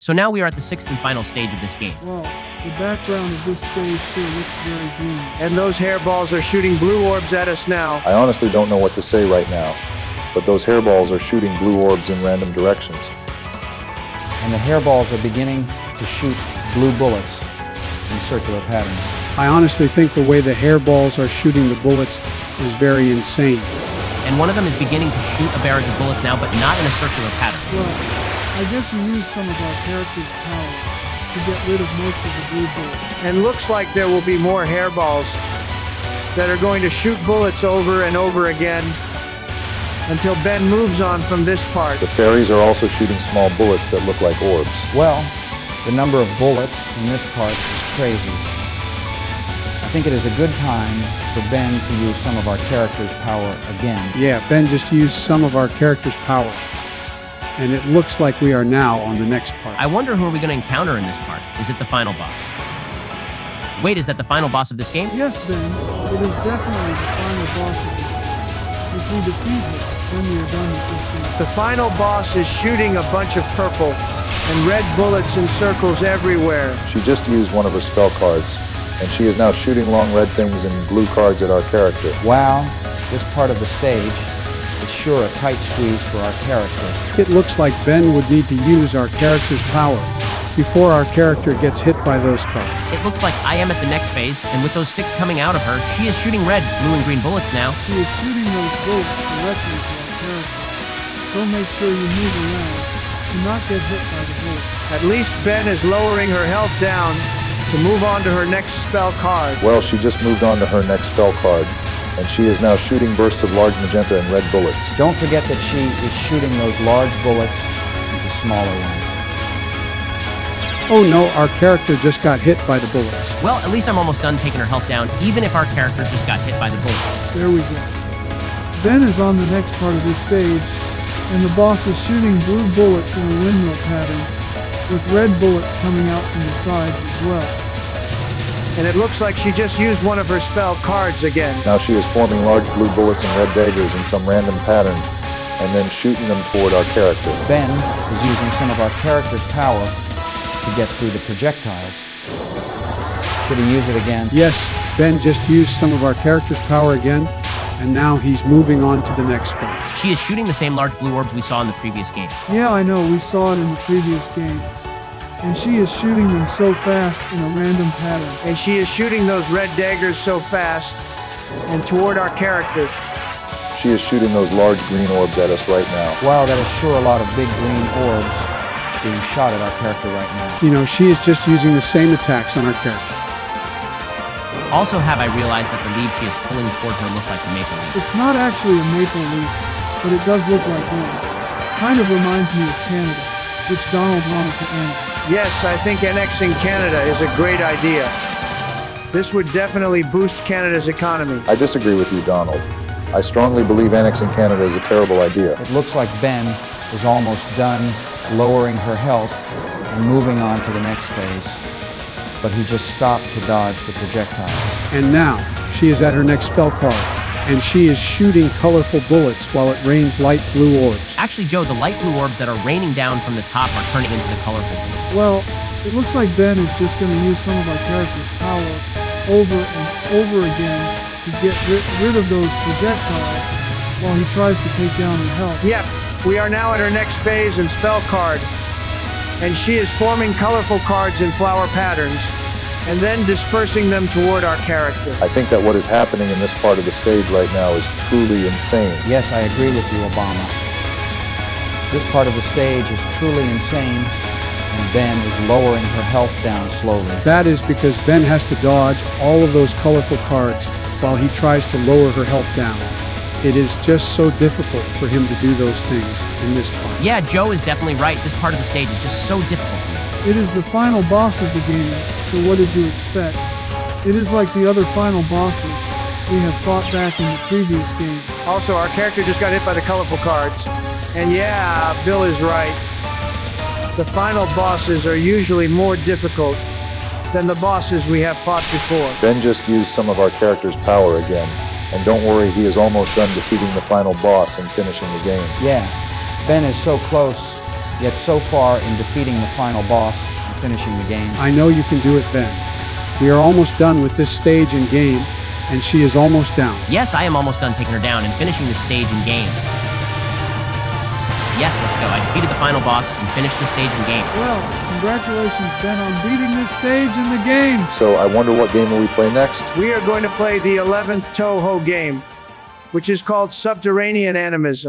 So now we are at the sixth and final stage of this game. Well, the background of this stage sure looks very green. And those hairballs are shooting blue orbs at us now. I honestly don't know what to say right now, but those hairballs are shooting blue orbs in random directions. And the hairballs are beginning to shoot blue bullets in circular patterns. I honestly think the way the hairballs are shooting the bullets is very insane. And one of them is beginning to shoot a barrage of bullets now, but not in a circular pattern. Well, I guess we use some of our characters' power to get rid of most of the blue bullets. And looks like there will be more hairballs that are going to shoot bullets over and over again until Ben moves on from this part. The fairies are also shooting small bullets that look like orbs. Well, the number of bullets in this part is crazy. I think it is a good time for Ben to use some of our characters' power again. Yeah, Ben just used some of our characters' power. And it looks like we are now on the next part. I wonder who are we going to encounter in this part? Is it the final boss? Wait, is that the final boss of this game? Yes, Ben. It is definitely the final boss of this game. If we defeat it, then we are done with this game. The final boss is shooting a bunch of purple and red bullets in circles everywhere. She just used one of her spell cards, and she is now shooting long red things and blue cards at our character. Wow, this part of the stage is sure a tight squeeze for our character. It looks like Ben would need to use our character's power before our character gets hit by those cards. It looks like I am at the next phase, and with those sticks coming out of her, she is shooting red, blue, and green bullets now. She is shooting those bullets directly to our character. So make sure you move around to not get hit by the bullet. At least Ben is lowering her health down to move on to her next spell card. Well, she just moved on to her next spell card, and she is now shooting bursts of large magenta and red bullets. Don't forget that she is shooting those large bullets into smaller ones. Oh no, our character just got hit by the bullets. Well, at least I'm almost done taking her health down, even if our character just got hit by the bullets. There we go. Ben is on the next part of this stage, and the boss is shooting blue bullets in a windmill pattern, with red bullets coming out from the sides as well. And it looks like she just used one of her spell cards again. Now she is forming large blue bullets and red daggers in some random pattern, and then shooting them toward our character. Ben is using some of our character's power to get through the projectiles. Should he use it again? Yes, Ben just used some of our character's power again, and now he's moving on to the next phase. She is shooting the same large blue orbs we saw in the previous game. Yeah, I know, we saw it in the previous game. And she is shooting them so fast in a random pattern. And she is shooting those red daggers so fast and toward our character. She is shooting those large green orbs at us right now. Wow, that is sure a lot of big green orbs being shot at our character right now. You know, she is just using the same attacks on our character. Also have I realized that the leaves she is pulling toward her look like a maple leaf. It's not actually a maple leaf, but it does look like one. Kind of reminds me of Canada, which Donald wanted to end. Yes, I think annexing Canada is a great idea. This would definitely boost Canada's economy. I disagree with you, Donald. I strongly believe annexing Canada is a terrible idea. It looks like Ben is almost done lowering her health and moving on to the next phase. But he just stopped to dodge the projectiles. And now, she is at her next spell card, and she is shooting colorful bullets while it rains light blue orbs. Actually, Joe, the light blue orbs that are raining down from the top are turning into the colorful blue. Well, it looks like Ben is just going to use some of our character's power over and over again to get rid of those projectiles while he tries to take down her health. Yep, we are now at her next phase and spell card. And she is forming colorful cards in flower patterns and then dispersing them toward our character. I think that what is happening in this part of the stage right now is truly insane. Yes, I agree with you, Obama. This part of the stage is truly insane, and Ben is lowering her health down slowly. That is because Ben has to dodge all of those colorful cards while he tries to lower her health down. It is just so difficult for him to do those things in this part. Yeah, Joe is definitely right. This part of the stage is just so difficult. It is the final boss of the game, so what did you expect? It is like the other final bosses we have fought back in the previous game. Also, our character just got hit by the colorful cards. And yeah, Bill is right. The final bosses are usually more difficult than the bosses we have fought before. Ben just used some of our character's power again. And don't worry, he is almost done defeating the final boss and finishing the game. Yeah, Ben is so close Yet so far in defeating the final boss and finishing the game, I know you can do it, Ben. We are almost done with this stage and game, and she is almost down. Yes, I am almost done taking her down and finishing the stage and game. Yes, let's go. I defeated the final boss and finished the stage and game. Well, congratulations, Ben, on beating this stage in the game. So I wonder what game will we play next? We are going to play the 11th Touhou game, which is called Subterranean Animism.